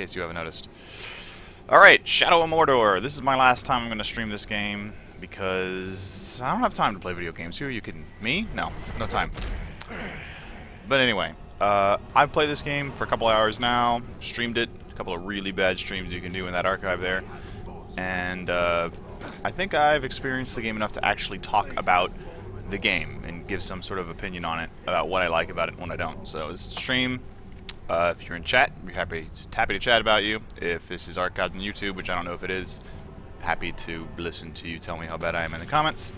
case you haven't noticed. Alright, Shadow of Mordor. This is my last time I'm going to stream this game because I don't have time to play video games. Who are you kidding? Me? No, no time. But anyway, I've played this game for a couple hours now, streamed it, a couple of really bad streams you can do in that archive there, and I think I've experienced the game enough to actually talk about the game and give some sort of opinion on it, about what I like about it and what I don't. So this stream, if you're in chat, we're happy to chat about you. If this is archived on YouTube, which I don't know if it is, happy to listen to you tell me how bad I am in the comments.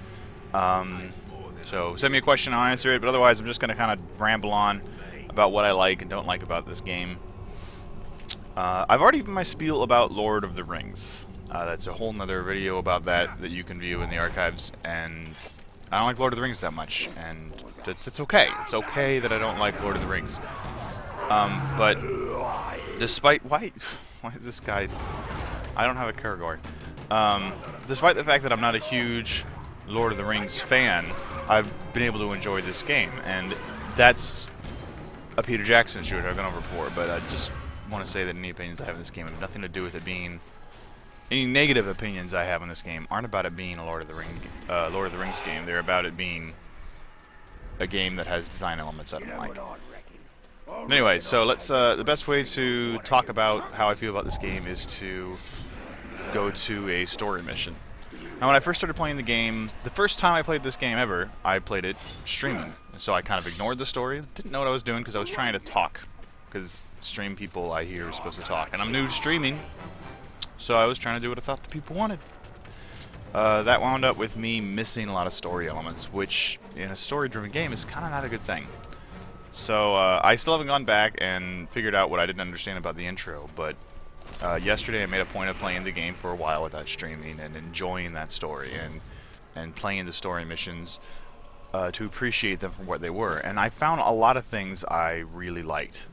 So send me a question, I'll answer it, but otherwise I'm just going to kind of ramble on about what I like and don't like about this game. I've already given my spiel about Lord of the Rings. That's a whole nother video about that you can view in the archives, and I don't like Lord of the Rings that much, and it's okay. It's okay that I don't like Lord of the Rings. But despite... Why is this guy... I don't have a Karagor. Despite the fact that I'm not a huge Lord of the Rings fan, I've been able to enjoy this game, and that's a Peter Jackson shooter I've gone over before, but I just want to say that any opinions I have in this game have nothing to do with it being... Any negative opinions I have on this game aren't about it being a Lord of the Rings game. They're about it being a game that has design elements I don't like. Anyway, so let's. The best way to talk about how I feel about this game is to go to a story mission. Now, when I first started playing the game, the first time I played this game ever, I played it streaming. So I kind of ignored the story. Didn't know what I was doing because I was trying to talk. Because stream people I hear are supposed to talk, and I'm new to streaming. So I was trying to do what I thought the people wanted. That wound up with me missing a lot of story elements, which in a story-driven game is kind of not a good thing. So I still haven't gone back and figured out what I didn't understand about the intro, but yesterday I made a point of playing the game for a while without streaming and enjoying that story and playing the story missions to appreciate them for what they were. And I found a lot of things I really liked.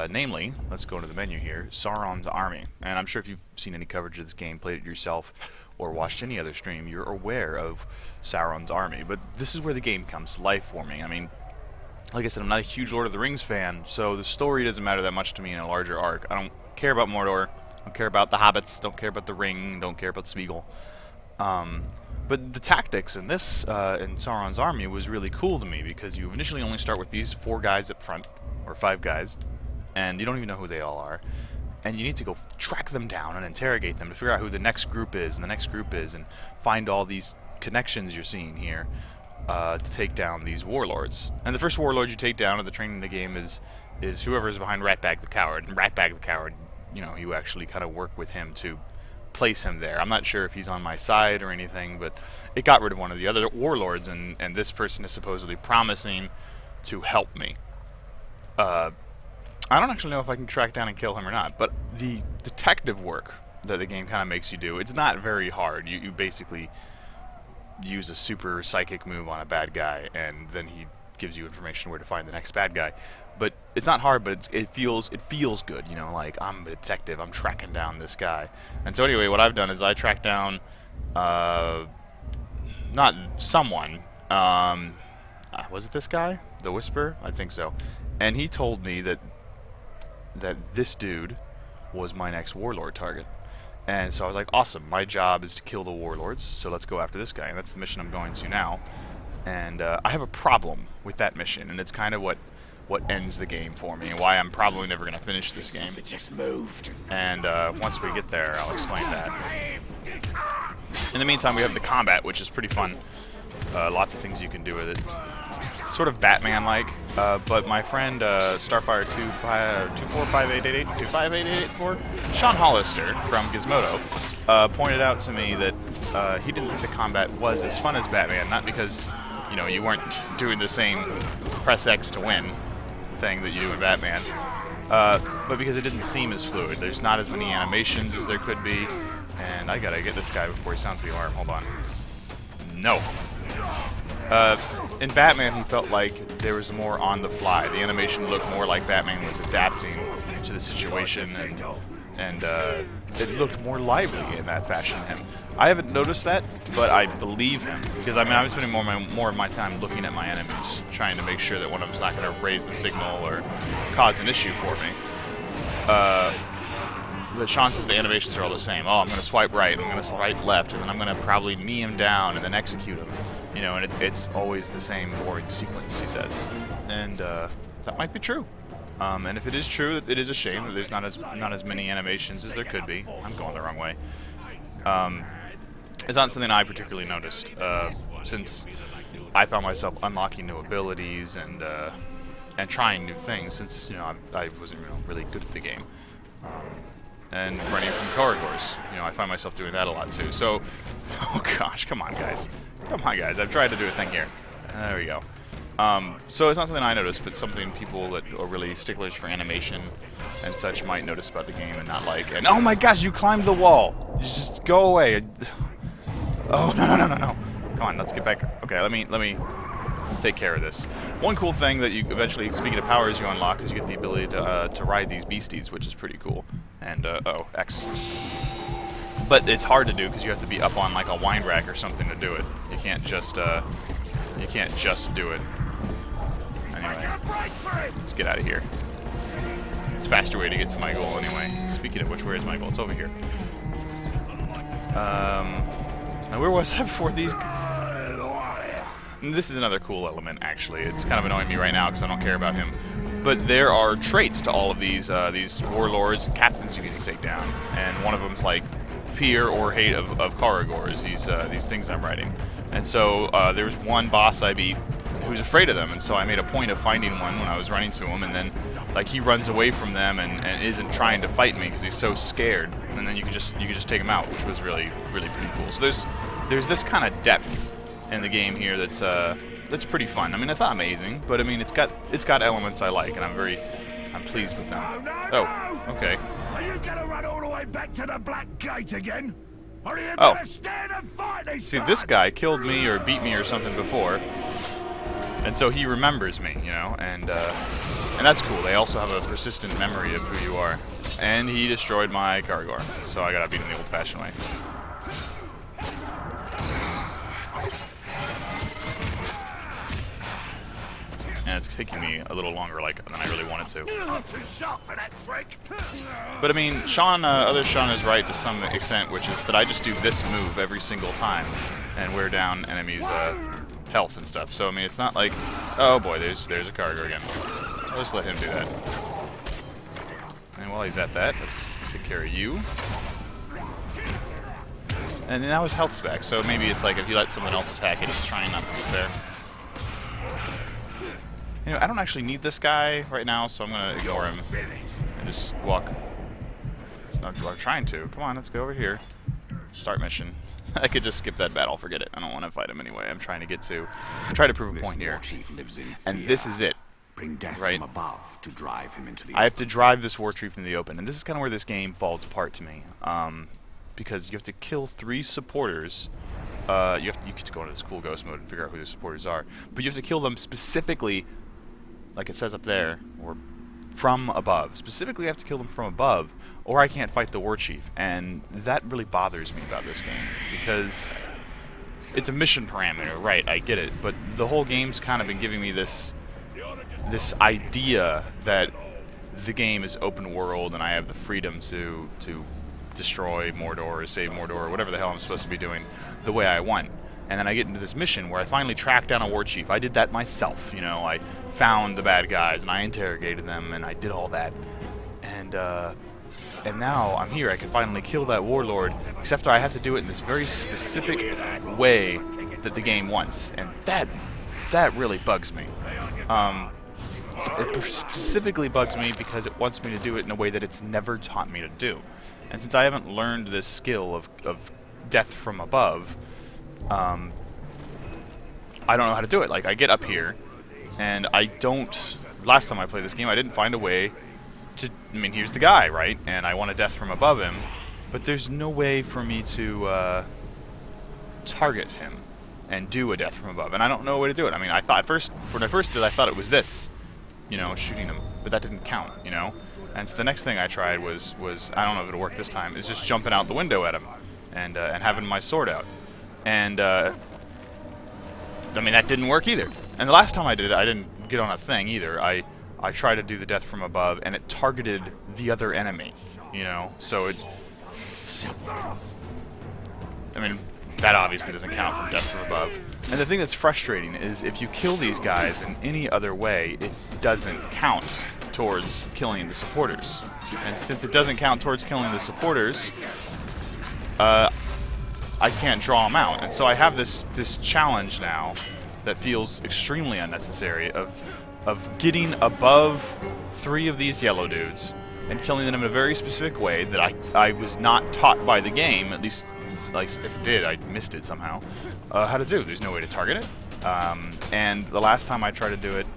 Namely, let's go into the menu here, Sauron's army. And I'm sure if you've seen any coverage of this game, played it yourself, or watched any other stream, you're aware of Sauron's army. But this is where the game comes to life for me. I mean, like I said, I'm not a huge Lord of the Rings fan, so the story doesn't matter that much to me in a larger arc. I don't care about Mordor, don't care about the hobbits, don't care about the ring, don't care about the Smeagol. But the tactics in this, in Sauron's army, was really cool to me, because you initially only start with these 4 guys up front, or 5 guys, and you don't even know who they all are, and you need to go track them down and interrogate them to figure out who the next group is, and the next group is, and find all these connections you're seeing here to take down these warlords. And the first warlord you take down at the training of the game is whoever's behind Ratbag the Coward, and Ratbag the Coward, you know, you actually kind of work with him to place him there. I'm not sure if he's on my side or anything, but it got rid of one of the other warlords, and this person is supposedly promising to help me. I don't actually know if I can track down and kill him or not, but the detective work that the game kind of makes you do, it's not very hard. You basically use a super psychic move on a bad guy, and then he gives you information where to find the next bad guy. But it's not hard, but it feels good, you know, like I'm a detective, I'm tracking down this guy. And so anyway, what I've done is I tracked down, not someone, was it this guy? The Whisperer? I think so. And he told me that this dude was my next warlord target. And so I was like, awesome, my job is to kill the warlords, so let's go after this guy. And that's the mission I'm going to now. And I have a problem with that mission, and it's kind of what ends the game for me, and why I'm probably never going to finish this game. It just moved. And once we get there, I'll explain that. In the meantime, we have the combat, which is pretty fun. Lots of things you can do with it. Sort of Batman-like, but my friend Starfire2458884, Sean Hollister from Gizmodo, pointed out to me that he didn't think the combat was as fun as Batman, not because, you know, you weren't doing the same press X to win thing that you do in Batman, but because it didn't seem as fluid. There's not as many animations as there could be, and I gotta get this guy before he sounds the alarm. Hold on. No. In Batman, he felt like there was more on the fly. The animation looked more like Batman was adapting to the situation, and it looked more lively in that fashion to him. I haven't noticed that, but I believe him, because I mean, I'm spending more of my time looking at my enemies, trying to make sure that one of them's not going to raise the signal or cause an issue for me. Sean says the animations are all the same. Oh, I'm going to swipe right, I'm going to swipe left, and then I'm going to probably knee him down and then execute him. You know, and it's always the same boring sequence, he says. And that might be true. And if it is true, it is a shame that there's not as many animations as there could be. I'm going the wrong way. It's not something I particularly noticed, since I found myself unlocking new abilities and trying new things, since, you know, I wasn't really good at the game. And running from corridors, you know, I find myself doing that a lot too. So, oh gosh, come on guys. Come on guys, I've tried to do a thing here. There we go. So it's not something I noticed, but something people that are really sticklers for animation and such might notice about the game and not like. And oh my gosh, you climbed the wall! You just go away. Oh no. Come on, let's get back. Okay, let me take care of this. One cool thing that you eventually, speaking of powers, you unlock is you get the ability to ride these beasties, which is pretty cool. And oh, X. But it's hard to do because you have to be up on like a wine rack or something to do it. You can't just do it. Anyway, let's get out of here. It's a faster way to get to my goal anyway. Speaking of which, where is my goal? It's over here. Now where was I before these? And this is another cool element, actually. It's kind of annoying me right now because I don't care about him. But there are traits to all of these warlords and captains you need to take down, and one of them's like fear or hate of Karagors. These things I'm writing. And so there was one boss I beat who's afraid of them, and so I made a point of finding one when I was running to him, and then like he runs away from them and isn't trying to fight me because he's so scared, and then you can just take him out, which was really pretty cool. So there's this kind of depth in the game here that's pretty fun. I mean, it's not amazing, but I mean it's got elements I like, and I'm pleased with them. Oh, okay. Are you gonna run all the way back to the Black Gate again? Or are you Oh. gonna stand and fight these See, this guy killed me or beat me or something before, and so he remembers me, you know, and that's cool. They also have a persistent memory of who you are. And he destroyed my Karagor, so I gotta beat him the old-fashioned way. And it's taking me a little longer than I really wanted to. You're not too sharp for that trick. But I mean, other Sean is right to some extent, which is that I just do this move every single time and wear down enemies' health and stuff. So I mean, it's not like, oh boy, there's a Karagor again. I'll just let him do that. And while he's at that, let's take care of you. And now his health's back, so maybe it's like if you let someone else attack it, it's trying not to be fair. You know, I don't actually need this guy right now, so I'm gonna ignore him and just walk. I'm trying to. Come on, let's go over here. Start mission. I could just skip that battle. Forget it. I don't want to fight him anyway. I'm trying to prove a point here. And this is it. Bring death right? from above to drive him into the I have to drive this war chief in the open, and this is kind of where this game falls apart to me, because you have to kill 3 supporters. You get to go into this cool ghost mode and figure out who the supporters are, but you have to kill them specifically, like it says up there, or from above. Specifically, I have to kill them from above, or I can't fight the war chief, and that really bothers me about this game, because it's a mission parameter, right? I get it, but the whole game's kind of been giving me this idea that the game is open world and I have the freedom to destroy Mordor or save Mordor or whatever the hell I'm supposed to be doing the way I want. And then I get into this mission where I finally track down a war chief. I did that myself, you know. I found the bad guys and I interrogated them and I did all that. And now I'm here. I can finally kill that warlord, except I have to do it in this very specific way that the game wants, and that really bugs me. It specifically bugs me because it wants me to do it in a way that it's never taught me to do. And since I haven't learned this skill of death from above, I don't know how to do it. Like, I get up here, and I don't... Last time I played this game, I didn't find a way to... I mean, here's the guy, right? And I want a death from above him, but there's no way for me to target him and do a death from above. And I don't know a way to do it. I mean, I thought when I first did, I thought it was this, you know, shooting him, but that didn't count, you know. And so the next thing I tried was I don't know if it'll work this time, is just jumping out the window at him and having my sword out. And I mean, that didn't work either. And the last time I did it, I didn't get on a thing either. I tried to do the death from above, and it targeted the other enemy. you know, so it... I mean, that obviously doesn't count from death from above. And the thing that's frustrating is if you kill these guys in any other way, it doesn't count towards killing the supporters. And since it doesn't count towards killing the supporters, I can't draw them out. And so I have this challenge now that feels extremely unnecessary of getting above 3 of these yellow dudes and killing them in a very specific way that I was not taught by the game, at least, like, if it did, I missed it somehow, how to do. There's no way to target it. And the last time I tried to do it,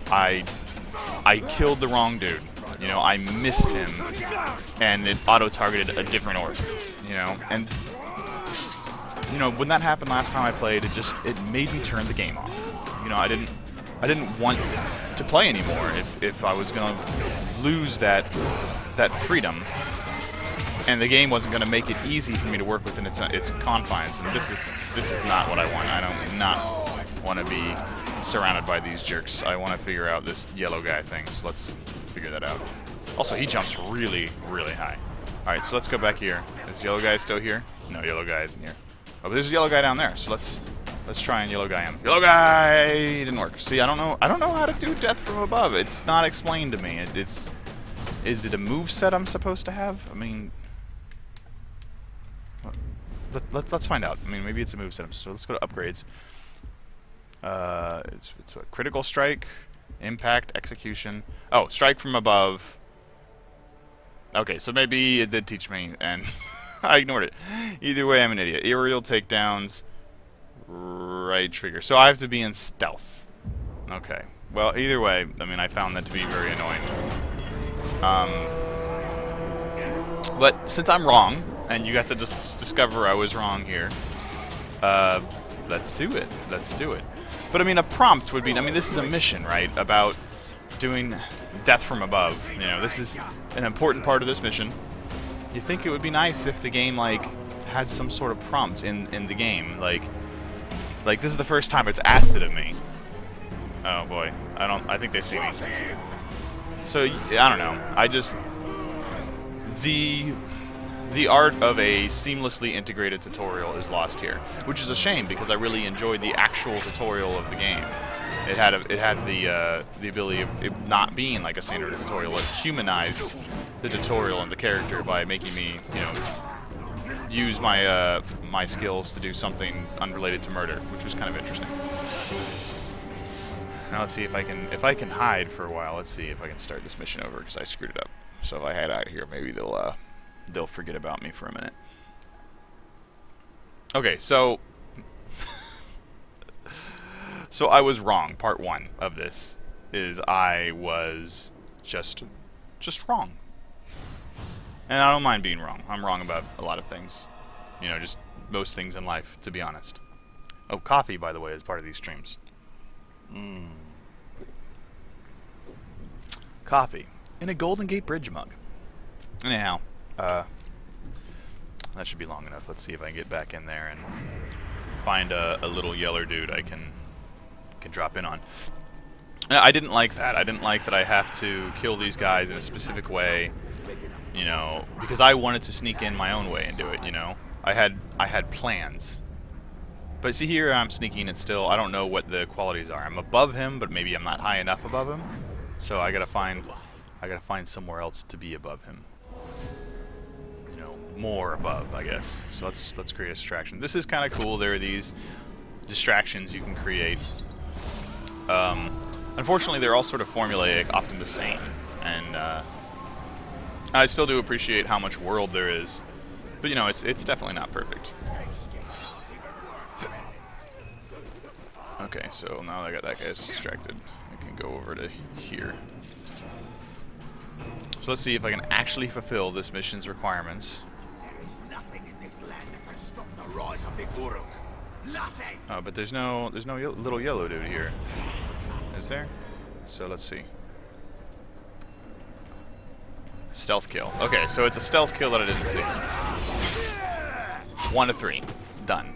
I killed the wrong dude. You know, I missed him, and it auto-targeted a different orc. You know, and you know, when that happened last time I played, it made me turn the game off. You know, I didn't want to play anymore if I was gonna lose that freedom, and the game wasn't gonna make it easy for me to work within its confines. And this is not what I want. I don't not want to be surrounded by these jerks. I want to figure out this yellow guy thing. So let's figure that out. Also, he jumps really, really high. All right, so let's go back here. Is yellow guy still here? No, yellow guy isn't here. Oh, but there's a yellow guy down there. So let's try and yellow guy him. Yellow guy didn't work. See, I don't know how to do death from above. It's not explained to me. Is it a move set I'm supposed to have? I mean, let's find out. I mean, maybe it's a move set. So let's go to upgrades. It's a critical strike, impact, execution. Oh, strike from above. Okay, so maybe it did teach me, and I ignored it. Either way, I'm an idiot. Aerial takedowns, right trigger. So I have to be in stealth. Okay. Well, either way, I mean, I found that to be very annoying. But since I'm wrong, and you got to just discover I was wrong here, let's do it. Let's do it. But I mean, a prompt would be, I mean, this is a mission, right? About doing death from above. You know, this is an important part of this mission. You think it would be nice if the game, like, had some sort of prompt in the game. Like this is the first time it's asked it of me. Oh boy, I think they see me. So, I don't know. I just, the art of a seamlessly integrated tutorial is lost here, which is a shame because I really enjoyed the actual tutorial of the game. It had the ability of it not being like a standard tutorial. It humanized the tutorial and the character by making me, you know, use my my skills to do something unrelated to murder, which was kind of interesting. Now let's see if I can hide for a while. Let's see if I can start this mission over because I screwed it up. So if I head out here, maybe they'll forget about me for a minute. Okay, so I was wrong. Part 1 of this is I was just wrong. And I don't mind being wrong. I'm wrong about a lot of things. You know, just most things in life, to be honest. Oh, coffee, by the way, is part of these streams. Coffee in a Golden Gate Bridge mug. Anyhow, that should be long enough. Let's see if I can get back in there and find a little yeller dude I can drop in on. I didn't like that. I didn't like that I have to kill these guys in a specific way, you know, because I wanted to sneak in my own way and do it, you know. I had plans. But see here, I'm sneaking it still. I don't know what the qualities are. I'm above him, but maybe I'm not high enough above him. So I gotta find somewhere else to be above him. You know, more above, I guess. So let's create a distraction. This is kind of cool. There are these distractions you can create. Unfortunately, they're all sort of formulaic, often the same, and I still do appreciate how much world there is, but you know, it's definitely not perfect. Okay, so now that I got that guy's distracted, I can go over to here. So let's see if I can actually fulfill this mission's requirements. Oh, but there's no little yellow dude here. Is there? So let's see. Stealth kill. Okay, so it's a stealth kill that I didn't see. 1 to 3. Done.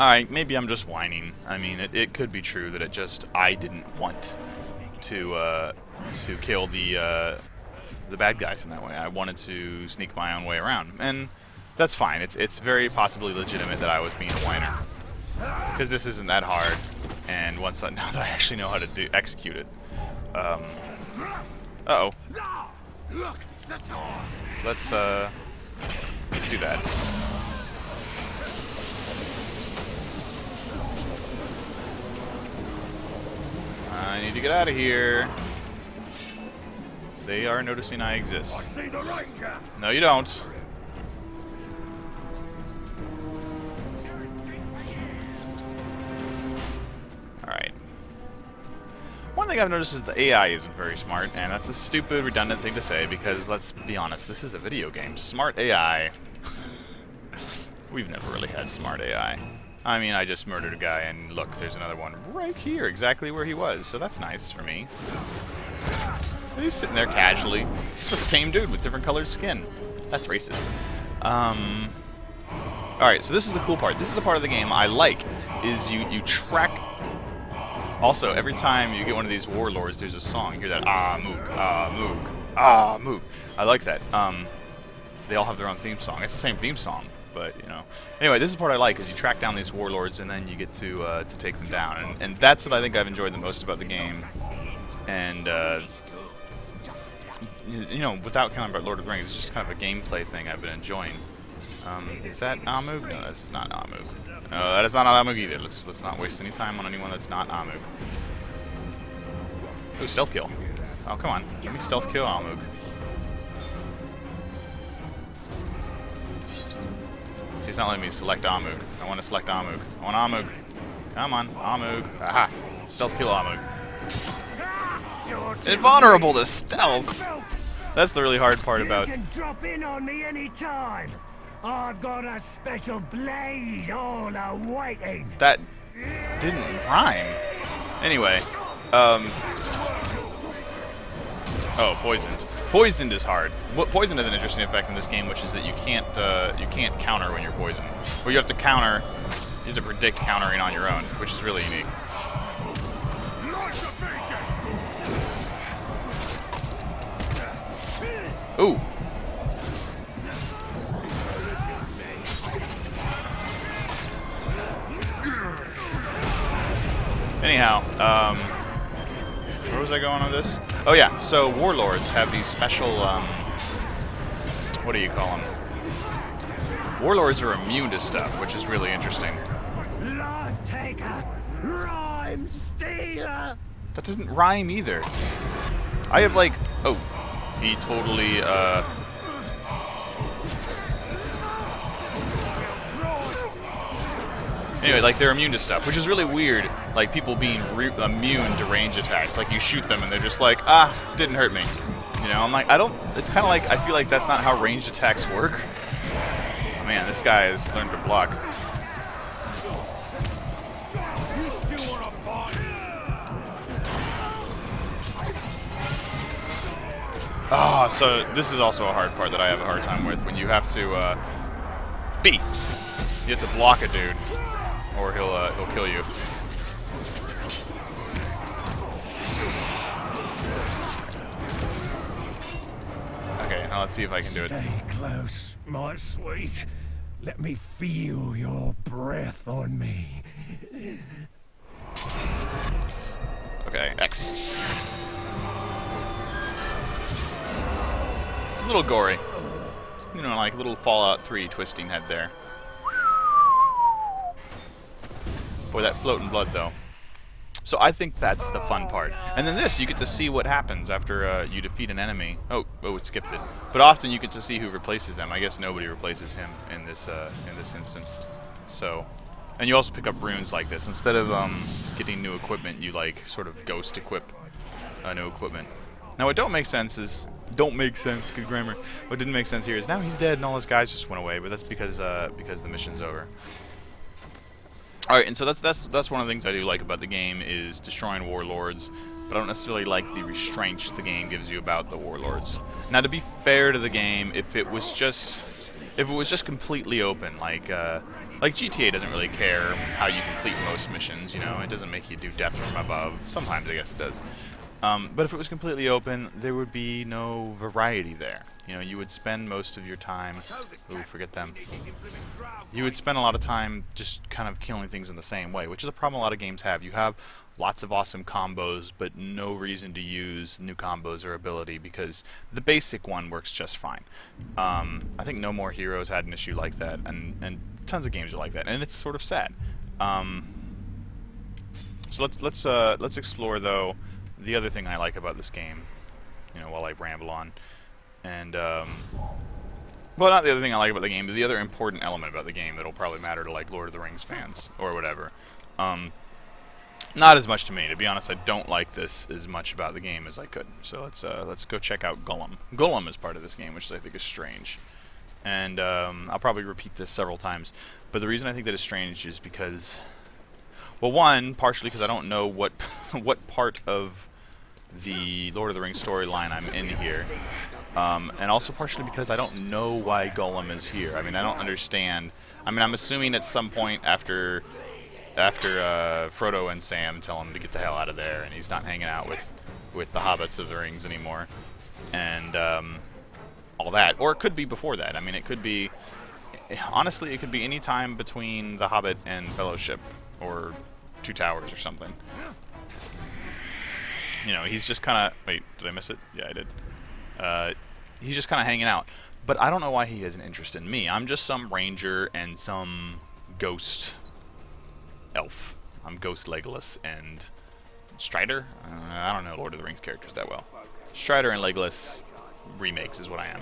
Alright, maybe I'm just whining. I mean, it could be true that I didn't want to kill the the bad guys in that way. I wanted to sneak my own way around, and that's fine. It's very possibly legitimate that I was being a whiner, because this isn't that hard. And now that I actually know how to execute it. Uh-oh. Let's do that. I need to get out of here. They are noticing I exist. See the ranger. No, you don't. Alright. One thing I've noticed is the AI isn't very smart, and that's a stupid, redundant thing to say, because let's be honest, this is a video game. Smart AI. We've never really had smart AI. I mean, I just murdered a guy, and look, there's another one right here, exactly where he was, so that's nice for me. He's sitting there casually. It's the same dude with different colored skin. That's racist. Alright, so this is the cool part. This is the part of the game I like, is you track... Also, every time you get one of these warlords, there's a song. You hear that, ah, moog, ah, moog, ah, moog. I like that. They all have their own theme song. It's the same theme song. But, you know. Anyway, this is the part I like, is you track down these warlords and then you get to take them down. And that's what I think I've enjoyed the most about the game. And, you know, without counting about Lord of the Rings, it's just kind of a gameplay thing I've been enjoying. Is that Amug? No, this is not Amug. No, that is not Amug either. Let's not waste any time on anyone that's not Amug. Ooh, stealth kill. Oh, come on. Let me stealth kill Amug. See, it's not letting me select Amug. I want to select Amug. I want Amug. Come on, Amug. Aha! Stealth kill Amug. Invulnerable to stealth! That's the really hard part about... You can drop in on me anytime. I've got a special blade all awaiting. That didn't rhyme. Anyway, oh, poisoned. Poisoned is hard. Poison has an interesting effect in this game, which is that you can't counter when you're poisoned. Or you have to counter, you have to predict countering on your own, which is really unique. Ooh. Anyhow, where was I going with this? Oh yeah, so warlords have these special, what do you call them? Warlords are immune to stuff, which is really interesting. Life taker, rhyme stealer. That doesn't rhyme either. I have like, oh, he totally, anyway, like, they're immune to stuff, which is really weird. Like, people being immune to range attacks. Like, you shoot them and they're just like, ah, didn't hurt me. You know, I'm like, it's kind of like, I feel like that's not how ranged attacks work. Man, this guy has learned to block. You still want to fight? Ah, so this is also a hard part that I have a hard time with, when you have to, you have to block a dude, or he'll kill you. Okay, now let's see if I can do it. Stay close, my sweet. Let me feel your breath on me. Okay, X. It's a little gory. You know, like little Fallout 3 twisting head there. Boy, that floating blood, though. So I think that's the fun part. And then this, you get to see what happens after you defeat an enemy. Oh, it skipped it. But often you get to see who replaces them. I guess nobody replaces him in this instance. So, and you also pick up runes like this. Instead of getting new equipment, you like sort of ghost equip new equipment. Now, what don't make sense is good grammar. What didn't make sense here is now he's dead and all his guys just went away. But that's because the mission's over. Alright, and so that's one of the things I do like about the game is destroying warlords, but I don't necessarily like the restraints the game gives you about the warlords. Now, to be fair to the game, if it was just completely open, like GTA doesn't really care how you complete most missions, you know, it doesn't make you do death from above. Sometimes I guess it does. But if it was completely open, there would be no variety there. You know, you would spend most of your time... Ooh, forget them. You would spend a lot of time just kind of killing things in the same way, which is a problem a lot of games have. You have lots of awesome combos, but no reason to use new combos or ability because the basic one works just fine. I think No More Heroes had an issue like that, and tons of games are like that, and it's sort of sad. So let's explore though the other thing I like about this game. You know, while I ramble on, and well, not the other thing I like about the game, but the other important element about the game that'll probably matter to like Lord of the Rings fans or whatever. Not as much to me, to be honest. I don't like this as much about the game as I could. So let's go check out Gollum. Gollum is part of this game, which I think is strange, and I'll probably repeat this several times. But the reason I think that is strange is because, well, one, partially because I don't know what what part of the Lord of the Rings storyline I'm in here, and also partially because I don't know why Gollum is here. I mean, I don't understand. I mean, I'm assuming at some point after Frodo and Sam tell him to get the hell out of there, and he's not hanging out with the hobbits of the rings anymore, and all that. Or it could be before that. I mean, it could be, honestly, it could be any time between the Hobbit and Fellowship, or Two Towers or something. You know, he's just kind of... Wait, did I miss it? Yeah, I did. He's just kind of hanging out. But I don't know why he has an interest in me. I'm just some ranger and some ghost elf. I'm Ghost Legolas and Strider? I don't know Lord of the Rings characters that well. Strider and Legolas remakes is what I am.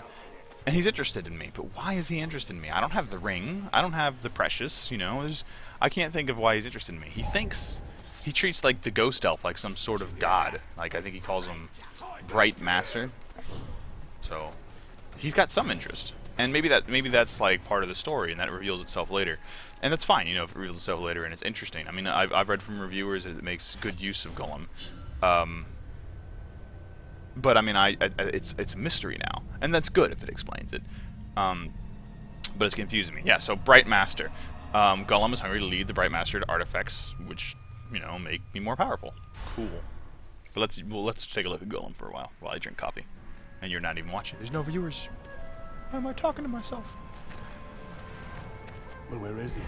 And he's interested in me, but why is he interested in me? I don't have the ring. I don't have the precious, you know. I can't think of why he's interested in me. He treats like the ghost elf like some sort of god. Like, I think he calls him Bright Master. So he's got some interest. And maybe that's like part of the story, and that reveals itself later. And that's fine, you know, if it reveals itself later and it's interesting. I mean, I've read from reviewers that it makes good use of Gollum. But I mean, it's a mystery now, and that's good if it explains it. But it's confusing me. Yeah. So Bright Master, Gollum is hungry to lead the Bright Master to artifacts, which, you know, make me more powerful. Cool. But let's take a look at Gollum for a while I drink coffee. And you're not even watching. There's no viewers. Why am I talking to myself? Well, where is he?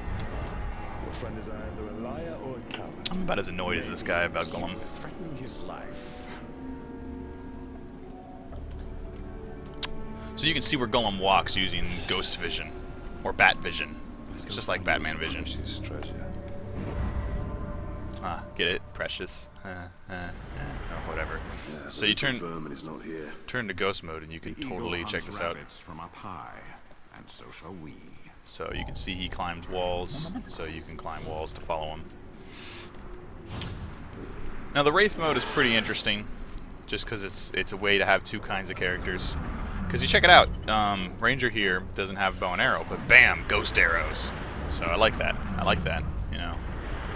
Your friend is either a liar or a coward. I'm about as annoyed as this guy about Gollum. Threatening his life. So you can see where Gollum walks using Ghost Vision, or Bat Vision. It's just like Batman Vision. Precious treasure. Ah, get it? Precious. Whatever. Yeah, so you turn is not here. to Ghost Mode, and you can totally check this out. From up high, and so shall we. So you can see he climbs walls, so you can climb walls to follow him. Now the Wraith mode is pretty interesting, just because it's a way to have two kinds of characters. Because you check it out, Ranger here doesn't have bow and arrow, but bam, ghost arrows. So I like that. You know,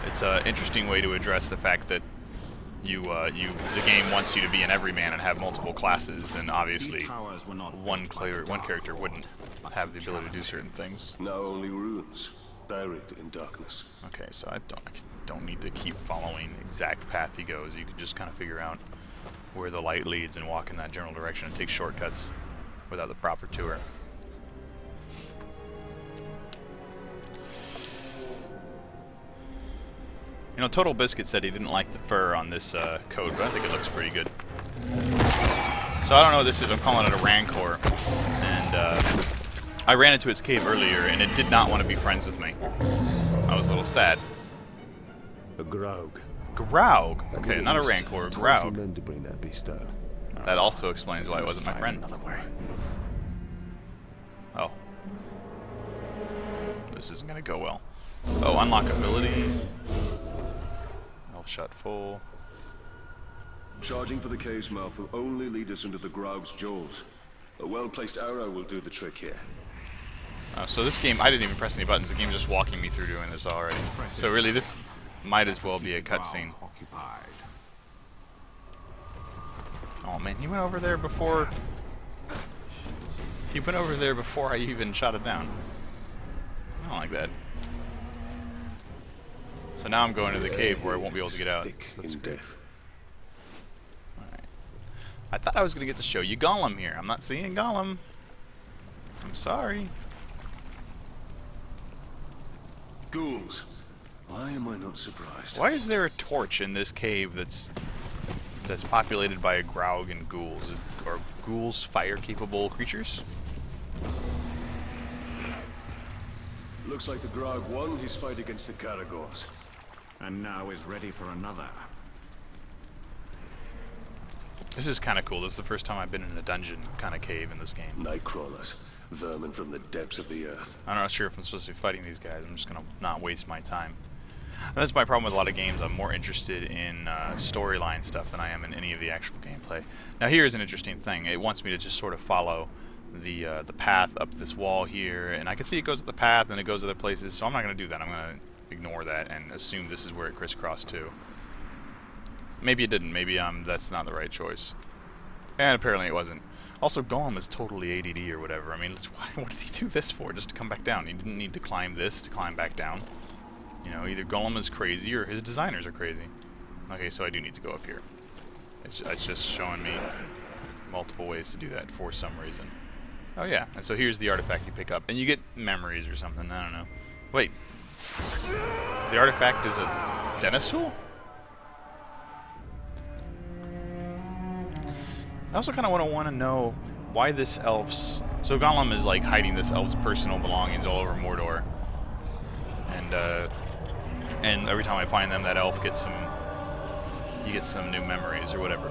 it's an interesting way to address the fact that the game wants you to be an everyman and have multiple classes, and obviously one character wouldn't have the ability to do certain things. Now only runes, buried in darkness. Okay, so I don't need to keep following the exact path he goes. You can just kind of figure out where the light leads and walk in that general direction and take shortcuts without the proper tour. You know, Total Biscuit said he didn't like the fur on this coat, but I think it looks pretty good. So I don't know what this is. I'm calling it a Rancor. And I ran into its cave earlier, and it did not want to be friends with me. I was a little sad. A Graug. Graug? Okay, not a Rancor, a Graug. Men to bring that beast down. That also explains why it wasn't my friend. Oh. This isn't going to go well. Oh, unlock ability. Health shot full. Charging for the cave's mouth will only lead us into the Graug's jaws. A well-placed arrow will do the trick here. So this game, I didn't even press any buttons. The game's just walking me through doing this already. So really, this might as well be a cutscene. Oh man, he went over there before... He went over there before I even shot it down. I don't like that. So now I'm going to the cave where I won't be able to get out. So that's great. I thought I was going to get to show you Gollum here. I'm not seeing Gollum. I'm sorry. Ghouls. Why am I not surprised? Why is there a torch in this cave that's populated by Graug and ghouls? Are ghouls fire-capable creatures? Looks like the Graug won his fight against the Caragors. And now is ready for another. This is kind of cool. This is the first time I've been in a dungeon kind of cave in this game. Nightcrawlers. Vermin from the depths of the earth. I'm not sure if I'm supposed to be fighting these guys. I'm just going to not waste my time. And that's my problem with a lot of games. I'm more interested in storyline stuff than I am in any of the actual gameplay. Now here's an interesting thing. It wants me to just sort of follow the path up this wall here, and I can see it goes up the path and it goes other places, so I'm not going to do that. I'm going to ignore that and assume this is where it crisscrossed to. Maybe it didn't. Maybe that's not the right choice. And apparently it wasn't. Also, Gollum is totally ADD or whatever. I mean, what did he do this for? Just to come back down? He didn't need to climb this to climb back down. You know, either Gollum is crazy or his designers are crazy. Okay, so I do need to go up here. It's just showing me multiple ways to do that for some reason. Oh yeah, and so here's the artifact you pick up, and you get memories or something. I don't know. Wait, the artifact is a dentist tool? I also kind of want to know why this elf's... So Gollum is like hiding this elf's personal belongings all over Mordor. And every time I find them, that elf gets some... You get some new memories or whatever.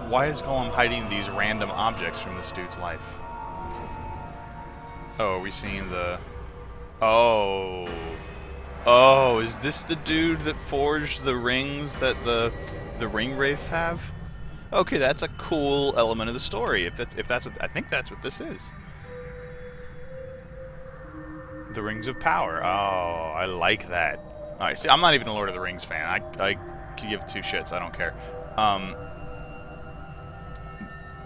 Why is Gollum hiding these random objects from this dude's life? Oh, are we seeing the... Oh. Oh, is this the dude that forged the rings that the ring wraiths have? Okay, that's a cool element of the story. If that's what I think that's what this is. The Rings of Power. Oh, I like that. All right, see, I'm not even a Lord of the Rings fan. I could give two shits. I don't care.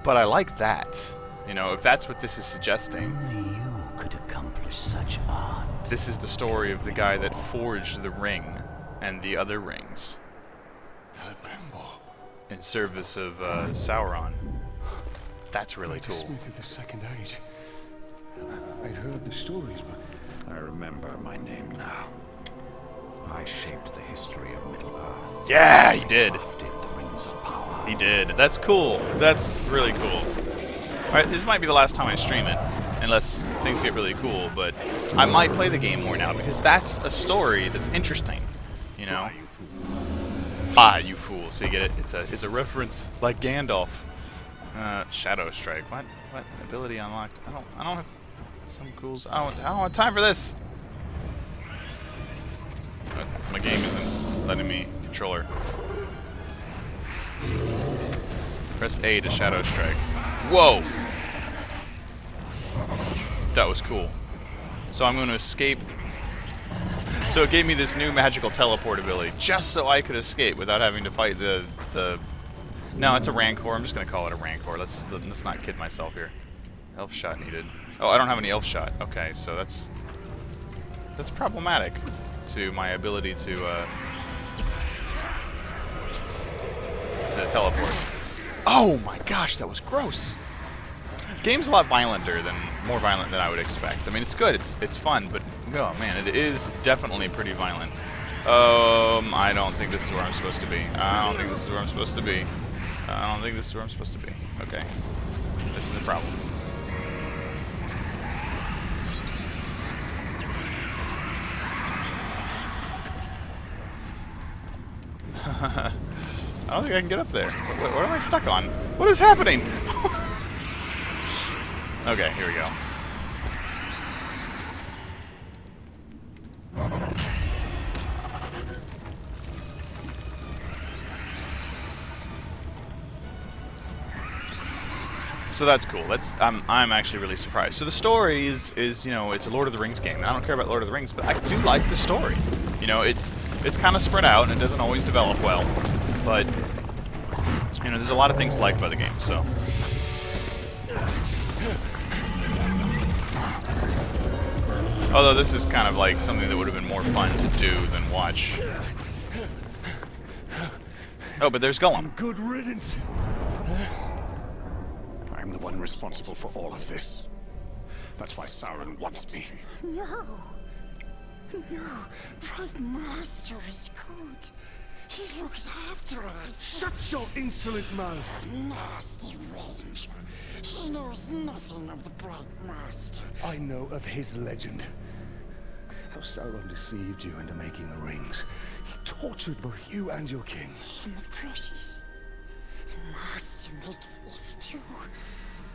But I like that. You know, if that's what this is suggesting. Only you could accomplish such art. This is the story of the guy that forged the ring and the other rings in service of Sauron. That's really cool. Smith of the Second Age. I'd heard the stories, but I remember my name now. I shaped the history of Middle-earth. Yeah, he did. Crafted the Rings of Power. He did. That's cool. That's really cool. Alright, this might be the last time I stream it, unless things get really cool, but I might play the game more now, because that's a story that's interesting, you know? Ah, you fool. So you get it? It's a reference like Gandalf. Shadow Strike. What ability unlocked? I don't have some ghouls. I don't have time for this. My game isn't letting me controller. Press A to Shadow Strike. Whoa! That was cool. So I'm going to escape. So it gave me this new magical teleport ability, just so I could escape without having to fight the... No, it's a Rancor. I'm just going to call it a Rancor. Let's not kid myself here. Elf shot needed. Oh, I don't have any elf shot. Okay, so that's problematic to my ability to teleport. Oh my gosh, that was gross. Game's a lot more violent than I would expect. I mean, it's good, it's fun, but oh man, it is definitely pretty violent. I don't think this is where I'm supposed to be. I don't think this is where I'm supposed to be. I don't think this is where I'm supposed to be. Okay, this is a problem. I don't think I can get up there. What am I stuck on? What is happening? Okay, here we go. So that's cool. I'm actually really surprised. So the story is you know, it's a Lord of the Rings game. I don't care about Lord of the Rings, but I do like the story. You know, it's kind of spread out and it doesn't always develop well, but you know, there's a lot of things to like about the game. So. Although this is kind of like something that would have been more fun to do than watch. Oh, but there's Gollum. good riddance. the one responsible for all of this. That's why Sauron wants me. No. No. Prime Master is good. He looks after us. Shut your insolent mouth! Nasty ranger. He knows nothing of the Bright Master. I know of his legend. How Sauron deceived you into making the rings. He tortured both you and your king. And the precious. The Master makes it too.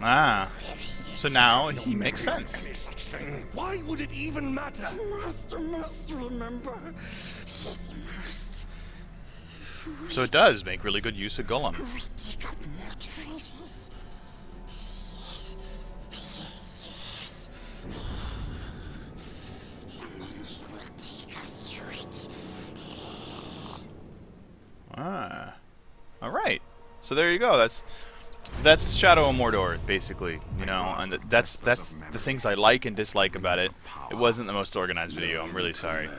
Ah. Where is this? So now he makes sense. Any such thing. Why would it even matter? The Master must remember. Yes, he must. So it does make really good use of Gollum. We dig up more treasures. Yes. Yes, yes. And then he will take us to it. Ah. Alright. So there you go. That's Shadow of Mordor, basically, you know, and that's the things I like and dislike about it. It wasn't the most organized video, I'm really sorry.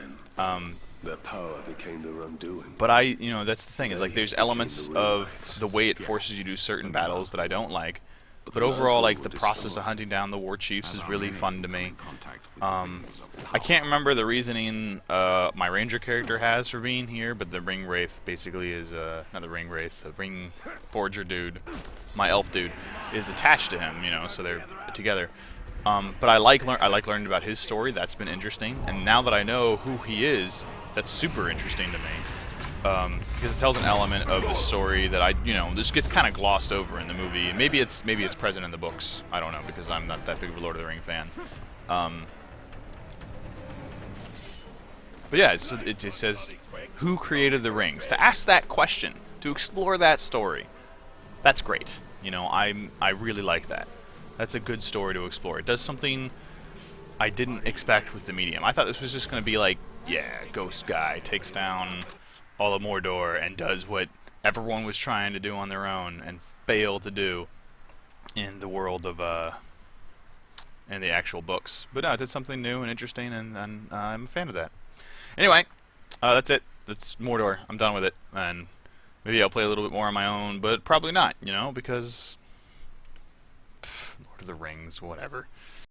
Their power became their undoing. But you know, that's the thing, is like there's elements of the way it forces you to do certain battles that I don't like. But overall, like, the process of hunting down the war chiefs is really fun to me. I can't remember the reasoning my ranger character has for being here, but the ring wraith basically is, not the ring wraith, the ring forger dude, my elf dude, is attached to him, you know, so they're together. But I like learning about his story. That's been interesting, and now that I know who he is, that's super interesting to me. Because it tells an element of the story that this gets kind of glossed over in the movie. Maybe it's present in the books. I don't know, because I'm not that big of a Lord of the Ring fan. But yeah, it just says who created the rings. To ask that question, to explore that story, that's great. You know, I really like that. That's a good story to explore. It does something I didn't expect with the medium. I thought this was just going to be like, yeah, ghost guy takes down all of Mordor and does what everyone was trying to do on their own and failed to do in the world of in the actual books. But no, it did something new and interesting, and I'm a fan of that. Anyway, that's it. That's Mordor. I'm done with it, and maybe I'll play a little bit more on my own, but probably not, you know, because Lord of the Rings, whatever.